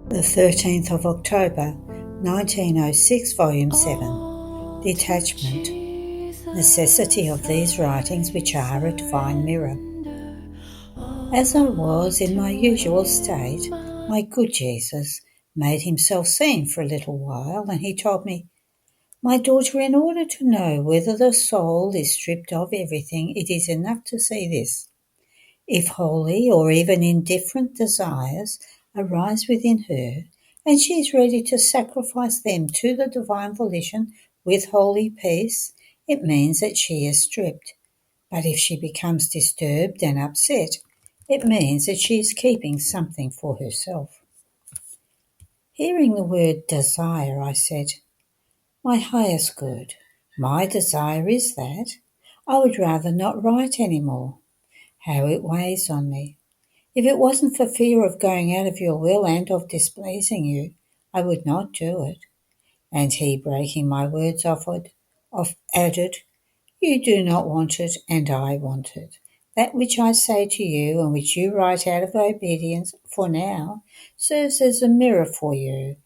The 13th of October, 1906, Volume 7. Detachment. Necessity of these writings, which are a divine mirror. As I was in my usual state, my good Jesus made himself seen for a little while, and he told me, "My daughter, in order to know whether the soul is stripped of everything, it is enough to see this. If holy or even indifferent desires arise within her, and she is ready to sacrifice them to the divine volition with holy peace, it means that she is stripped. But if she becomes disturbed and upset, it means that she is keeping something for herself." Hearing the word desire, I said, "My highest good, my desire is that I would rather not write any more. How it weighs on me. If it wasn't for fear of going out of your will and of displeasing you, I would not do it." And he, breaking my words, added, "You do not want it, and I want it. That which I say to you, and which you write out of obedience for now, serves as a mirror for you,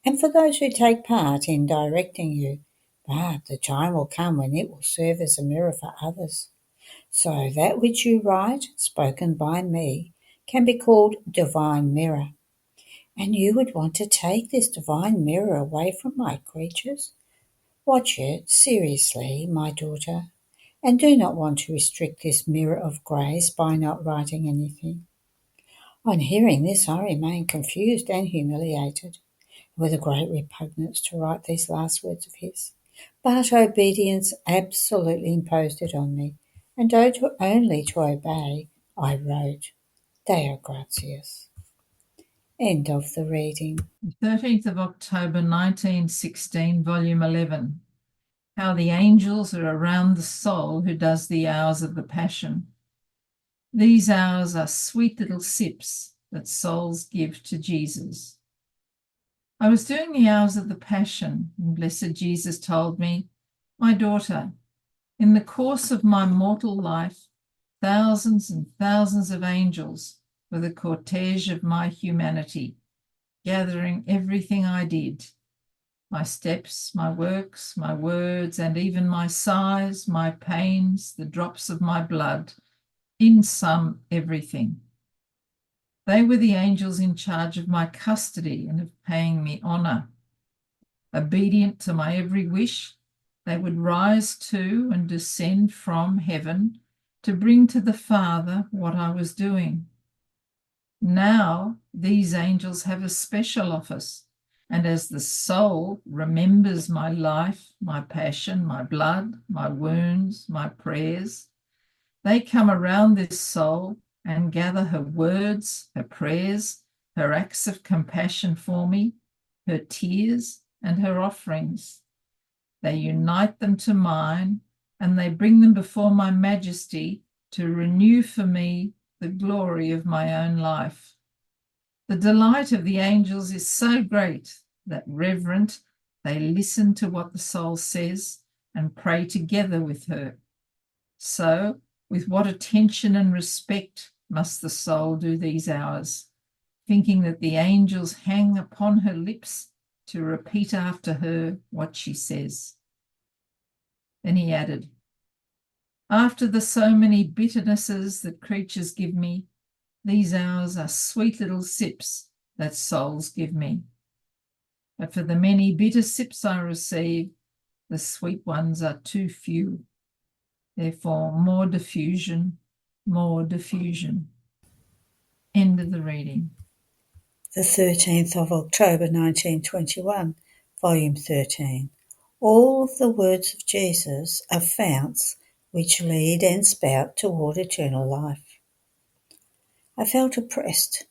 and for those who take part in directing you. But the time will come when it will serve as a mirror for others. So that which you write, spoken by me, can be called divine mirror. And you would want to take this divine mirror away from my creatures? Watch it seriously, my daughter, and do not want to restrict this mirror of grace by not writing anything." On hearing this, I remained confused and humiliated, with a great repugnance to write these last words of his. But obedience absolutely imposed it on me, and only to obey, I wrote. Deo gratias. End of the reading. 13th of October 1916, Volume 11. How the angels are around the soul who does the hours of the Passion. These hours are sweet little sips that souls give to Jesus. I was doing the hours of the Passion, and blessed Jesus told me, "My daughter, in the course of my mortal life, thousands and thousands of angels were the cortege of my humanity, gathering everything I did, my steps, my works, my words, and even my sighs, my pains, the drops of my blood, in sum, everything. They were the angels in charge of my custody and of paying me honour. Obedient to my every wish, they would rise to and descend from heaven to bring to the Father what I was doing. Now these angels have a special office, and as the soul remembers my life, my passion, my blood, my wounds, my prayers, they come around this soul and gather her words, her prayers, her acts of compassion for me, her tears, and her offerings. They unite them to mine, and they bring them before my majesty to renew for me the glory of my own life. The delight of the angels is so great that, reverent, they listen to what the soul says and pray together with her. So, with what attention and respect must the soul do these hours, thinking that the angels hang upon her lips to repeat after her what she says. Then he added, "After the so many bitternesses that creatures give me, these hours are sweet little sips that souls give me. But for the many bitter sips I receive, the sweet ones are too few. Therefore, more diffusion, more diffusion." End of the reading. The 13th of October 1921, Volume 13. All of the words of Jesus are founts which lead and spout toward eternal life. I felt oppressed,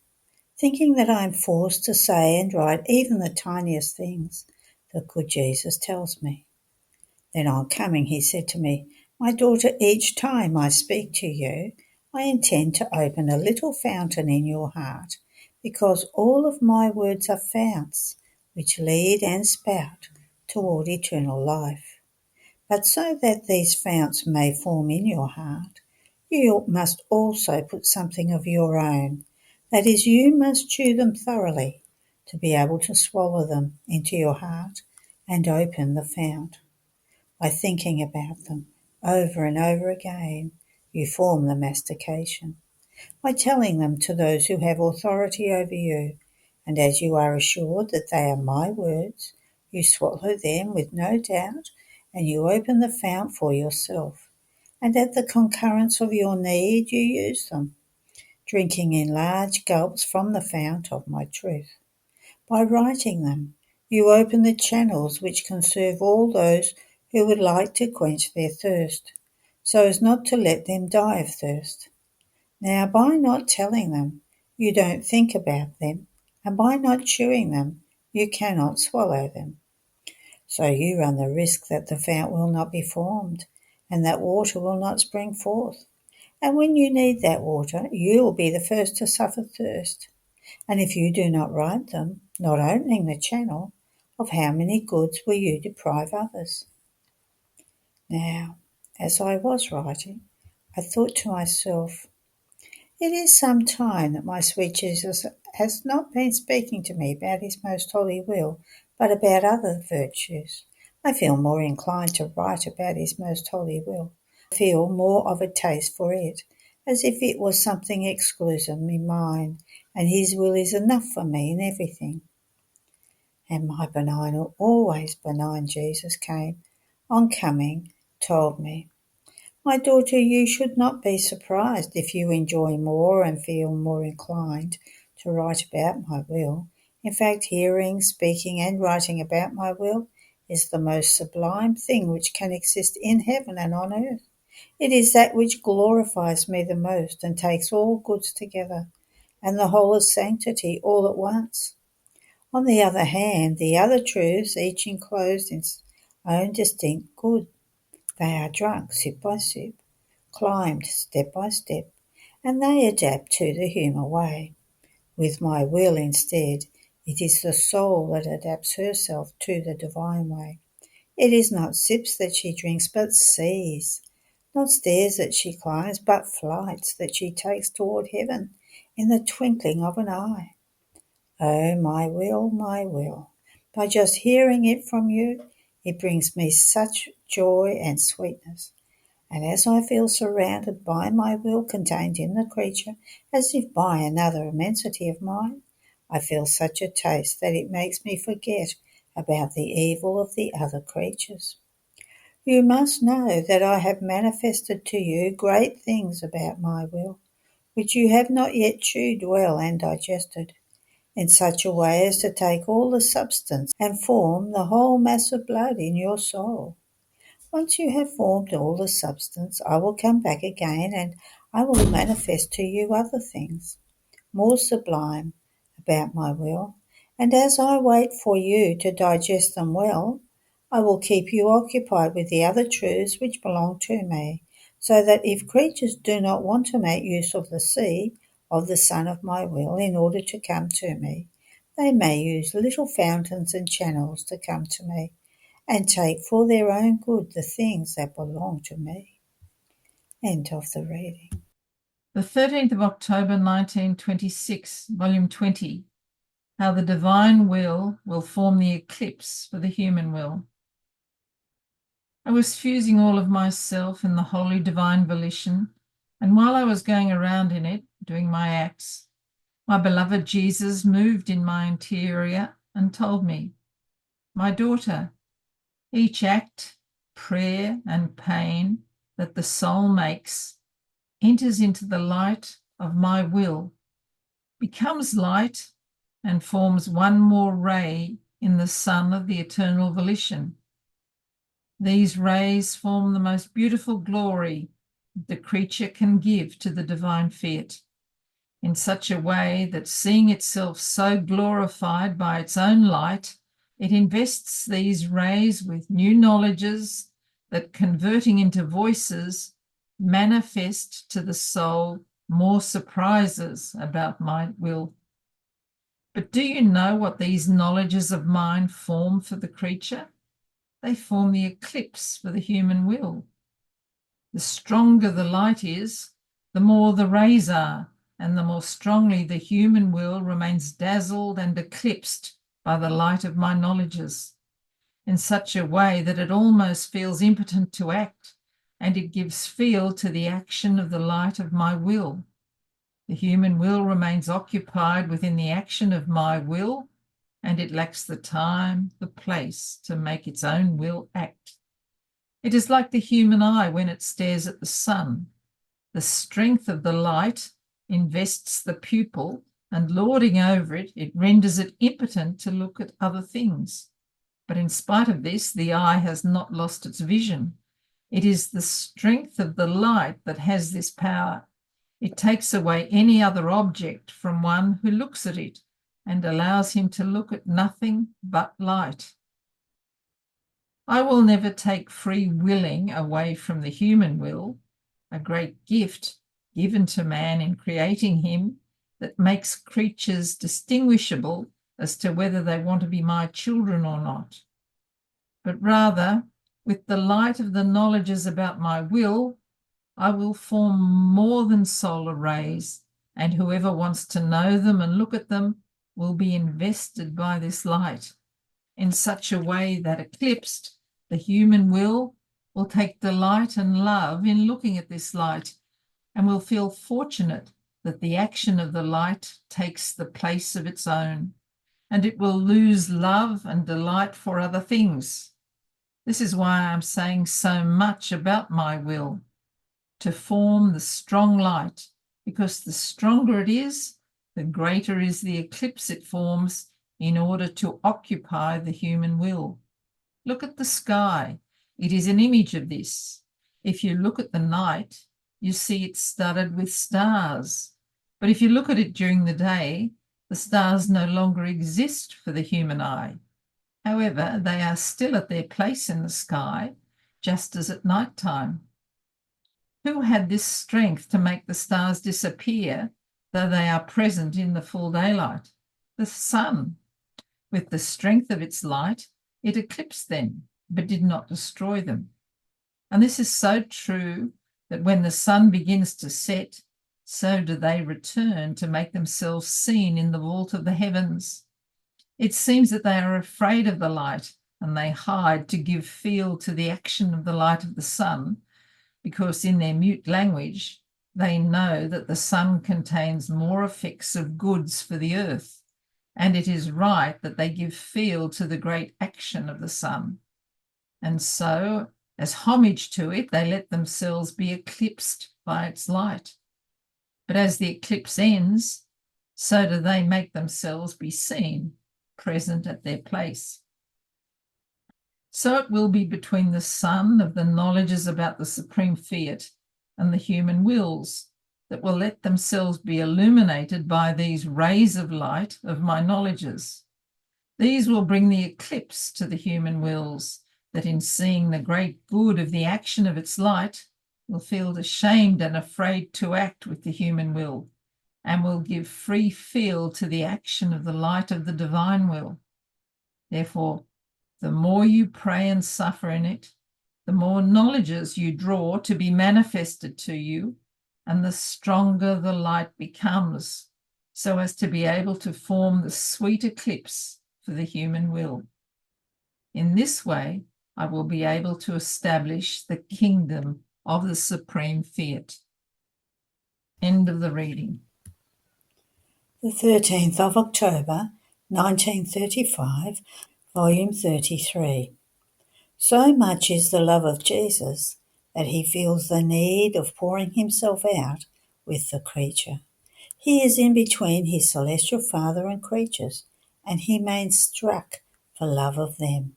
thinking that I am forced to say and write even the tiniest things the good Jesus tells me. Then on coming, he said to me, "My daughter, each time I speak to you, I intend to open a little fountain in your heart, because all of my words are founts which lead and spout toward eternal life. But so that these founts may form in your heart, you must also put something of your own. That is, you must chew them thoroughly, to be able to swallow them into your heart and open the fount. By thinking about them over and over again, you form the mastication. By telling them to those who have authority over you, and as you are assured that they are my words, you swallow them with no doubt, and you open the fount for yourself. And at the concurrence of your need, you use them, drinking in large gulps from the fount of my truth. By writing them, you open the channels which can serve all those who would like to quench their thirst, so as not to let them die of thirst. Now, by not telling them, you don't think about them, and by not chewing them, you cannot swallow them. So you run the risk that the fount will not be formed, and that water will not spring forth. And when you need that water, you will be the first to suffer thirst. And if you do not write them, not opening the channel, of how many goods will you deprive others? Now, as I was writing, I thought to myself, it is some time that my sweet Jesus has not been speaking to me about his most holy will, but about other virtues. I feel more inclined to write about his most holy will. I feel more of a taste for it, as if it was something exclusively mine, and his will is enough for me in everything. And my benign, always benign Jesus came, on coming, told me, my daughter, you should not be surprised if you enjoy more and feel more inclined to write about my will. In fact, hearing, speaking, and writing about my will is the most sublime thing which can exist in heaven and on earth. It is that which glorifies me the most and takes all goods together, and the whole of sanctity all at once. On the other hand, the other truths, each enclosed in its own distinct good, they are drunk sip by sip, climbed step by step, and they adapt to the human way. With my will instead, it is the soul that adapts herself to the divine way. It is not sips that she drinks, but seas, not stairs that she climbs, but flights that she takes toward heaven in the twinkling of an eye. Oh, my will, by just hearing it from you, it brings me such joy and sweetness. And as I feel surrounded by my will contained in the creature, as if by another immensity of mine, I feel such a taste that it makes me forget about the evil of the other creatures. You must know that I have manifested to you great things about my will, which you have not yet chewed well and digested, in such a way as to take all the substance and form the whole mass of blood in your soul. Once you have formed all the substance, I will come back again and I will manifest to you other things, more sublime, about my will, and as I wait for you to digest them well, I will keep you occupied with the other truths which belong to me, so that if creatures do not want to make use of the sea, of the sun of my will, in order to come to me, they may use little fountains and channels to come to me, and take for their own good the things that belong to me. End of the reading. The 13th of October 1926, Volume 20, How the Divine Will Form the Eclipse for the Human Will. I was fusing all of myself in the holy divine volition, and while I was going around in it, doing my acts, my beloved Jesus moved in my interior and told me, my daughter, each act, prayer, and pain that the soul makes enters into the light of my will, becomes light, and forms one more ray in the sun of the eternal volition. These rays form the most beautiful glory the creature can give to the divine fiat, in such a way that, seeing itself so glorified by its own light, it invests these rays with new knowledges that, converting into voices, manifest to the soul more surprises about my will. But do you know what these knowledges of mine form for the creature? They form the eclipse for the human will. The stronger the light is, the more the rays are, and the more strongly the human will remains dazzled and eclipsed by the light of my knowledges, in such a way that it almost feels impotent to act, and it gives feel to the action of the light of my will. The human will remains occupied within the action of my will, and it lacks the time, the place to make its own will act. It is like the human eye when it stares at the sun. The strength of the light invests the pupil, and lording over it, it renders it impotent to look at other things. But in spite of this, the eye has not lost its vision. It is the strength of the light that has this power. It takes away any other object from one who looks at it and allows him to look at nothing but light. I will never take free willing away from the human will, a great gift given to man in creating him that makes creatures distinguishable as to whether they want to be my children or not. But rather, with the light of the knowledges about my will, I will form more than solar rays, and whoever wants to know them and look at them will be invested by this light in such a way that eclipsed, the human will take delight and love in looking at this light, and will feel fortunate that the action of the light takes the place of its own, and it will lose love and delight for other things. This is why I'm saying so much about my will, to form the strong light, because the stronger it is, the greater is the eclipse it forms in order to occupy the human will. Look at the sky. It is an image of this. If you look at the night, you see it studded with stars. But if you look at it during the day, the stars no longer exist for the human eye. However, they are still at their place in the sky, just as at night time. Who had this strength to make the stars disappear, though they are present in the full daylight? The sun. With the strength of its light, it eclipsed them, but did not destroy them. And this is so true that when the sun begins to set, so do they return to make themselves seen in the vault of the heavens. It seems that they are afraid of the light, and they hide to give feel to the action of the light of the sun, because in their mute language, they know that the sun contains more effects of goods for the earth, and it is right that they give feel to the great action of the sun. And so, as homage to it, they let themselves be eclipsed by its light. But as the eclipse ends, so do they make themselves be seen, present at their place. So it will be between the sun of the knowledges about the supreme fiat and the human wills that will let themselves be illuminated by these rays of light of my knowledges. These will bring the eclipse to the human wills that in seeing the great good of the action of its light will feel ashamed and afraid to act with the human will, and will give free feel to the action of the light of the divine will. Therefore, the more you pray and suffer in it, the more knowledges you draw to be manifested to you, and the stronger the light becomes, so as to be able to form the sweet eclipse for the human will. In this way, I will be able to establish the kingdom of the supreme fiat. End of the reading. The 13th of October, 1935, Volume 33. So much is the love of Jesus that he feels the need of pouring himself out with the creature. He is in between his celestial Father and creatures, and he remains struck for love of them.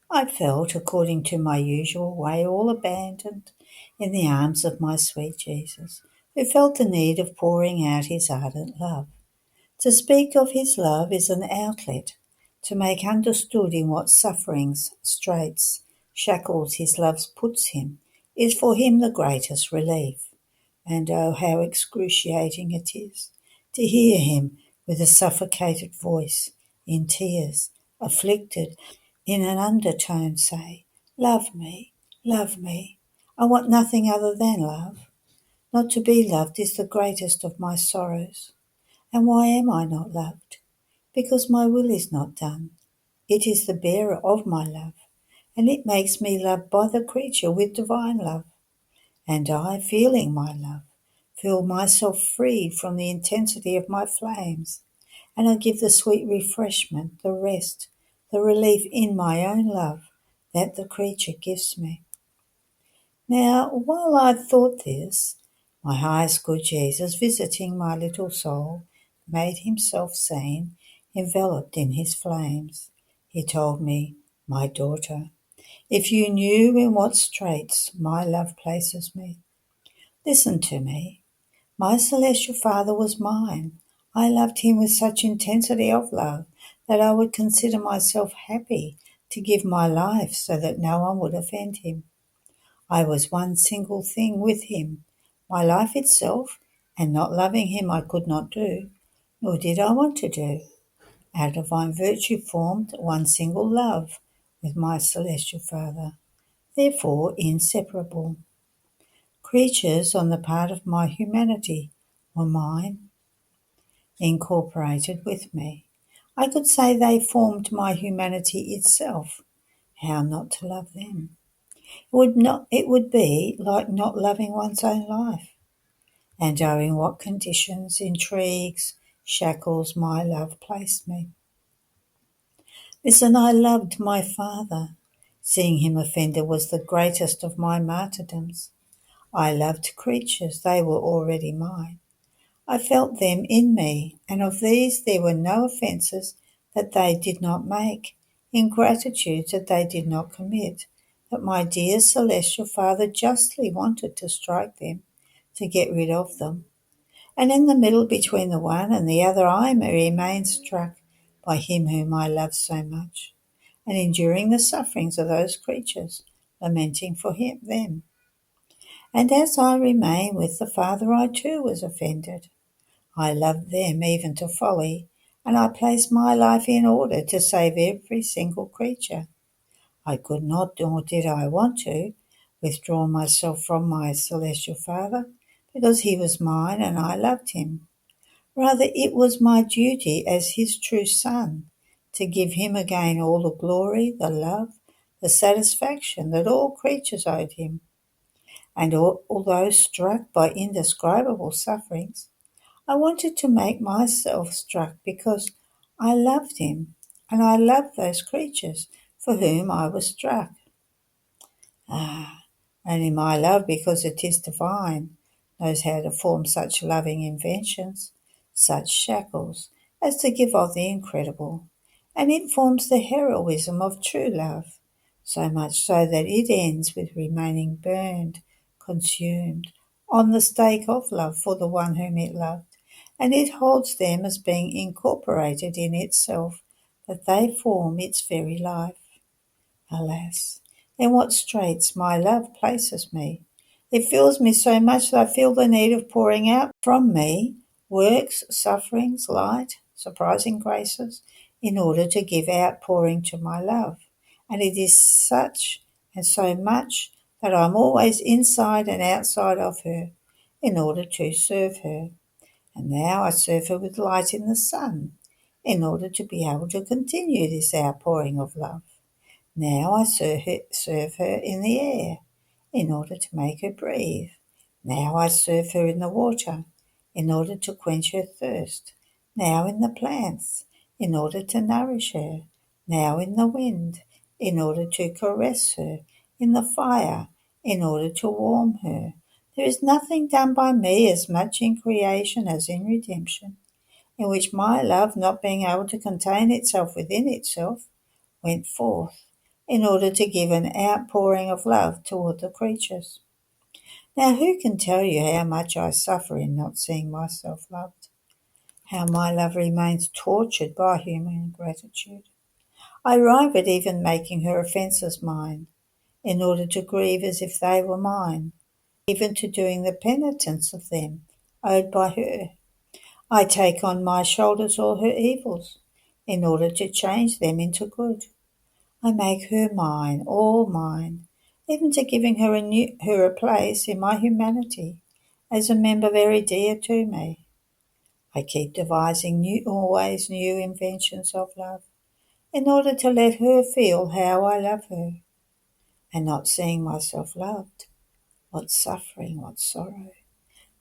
I felt, according to my usual way, all abandoned in the arms of my sweet Jesus, who felt the need of pouring out his ardent love. To speak of his love is an outlet, to make understood in what sufferings, straits, shackles his love puts him, is for him the greatest relief. And oh, how excruciating it is to hear him with a suffocated voice, in tears, afflicted, in an undertone say, "Love me, love me. I want nothing other than love." Not to be loved is the greatest of my sorrows. And why am I not loved? Because my will is not done. It is the bearer of my love, and it makes me loved by the creature with divine love. And I, feeling my love, feel myself free from the intensity of my flames, and I give the sweet refreshment, the rest, the relief in my own love that the creature gives me. Now, while I thought this, my highest good Jesus, visiting my little soul, made himself seen, enveloped in his flames. He told me, "My daughter, if you knew in what straits my love places me, listen to me. My celestial Father was mine. I loved him with such intensity of love that I would consider myself happy to give my life so that no one would offend him. I was one single thing with him, my life itself, and not loving him I could not do, nor did I want to do. Our divine virtue formed one single love with my celestial Father, therefore inseparable. Creatures on the part of my humanity were mine, incorporated with me. I could say they formed my humanity itself. How not to love them? It would be like not loving one's own life, and owing what conditions, intrigues, shackles my love placed me. Listen, I loved my Father. Seeing him offended was the greatest of my martyrdoms. I loved creatures, they were already mine. I felt them in me, and of these there were no offences that they did not make, ingratitudes that they did not commit, that my dear celestial Father justly wanted to strike them, to get rid of them. And in the middle between the one and the other I remained struck by him whom I loved so much, and enduring the sufferings of those creatures, lamenting for them. And as I remained with the Father, I too was offended. I loved them even to folly, and I placed my life in order to save every single creature. I could not, nor did I want to, withdraw myself from my celestial Father, because he was mine and I loved him. Rather, it was my duty as his true son to give him again all the glory, the love, the satisfaction that all creatures owed him. And although struck by indescribable sufferings, I wanted to make myself struck because I loved him, and I loved those creatures for whom I was struck. Only my love, because it is divine, knows how to form such loving inventions, such shackles, as to give of the incredible, and it forms the heroism of true love, so much so that it ends with remaining burned, consumed, on the stake of love for the one whom it loved, and it holds them as being incorporated in itself, that they form its very life. Alas, in what straits my love places me! It fills me so much that I feel the need of pouring out from me works, sufferings, light, surprising graces, in order to give outpouring to my love. And it is such and so much that I'm always inside and outside of her, in order to serve her. And now I serve her with light in the sun, in order to be able to continue this outpouring of love. Now I serve her in the air, in order to make her breathe. Now I serve her in the water, in order to quench her thirst. Now in the plants, in order to nourish her. Now in the wind, in order to caress her. In the fire, in order to warm her. There is nothing done by me as much in creation as in redemption, in which my love, not being able to contain itself within itself, went forth, in order to give an outpouring of love toward the creatures. Now who can tell you how much I suffer in not seeing myself loved? How my love remains tortured by human ingratitude. I arrive at even making her offences mine, in order to grieve as if they were mine, even to doing the penitence of them owed by her. I take on my shoulders all her evils, in order to change them into good. I make her mine, all mine, even to giving her a place in my humanity, as a member very dear to me. I keep devising always new inventions of love in order to let her feel how I love her, and not seeing myself loved. What suffering, what sorrow.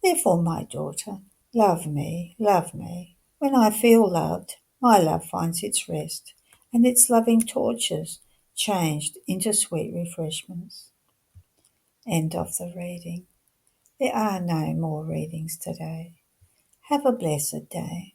Therefore, my daughter, love me, love me. When I feel loved, my love finds its rest, and its loving tortures changed into sweet refreshments. End of the reading. There are no more readings today. Have a blessed day.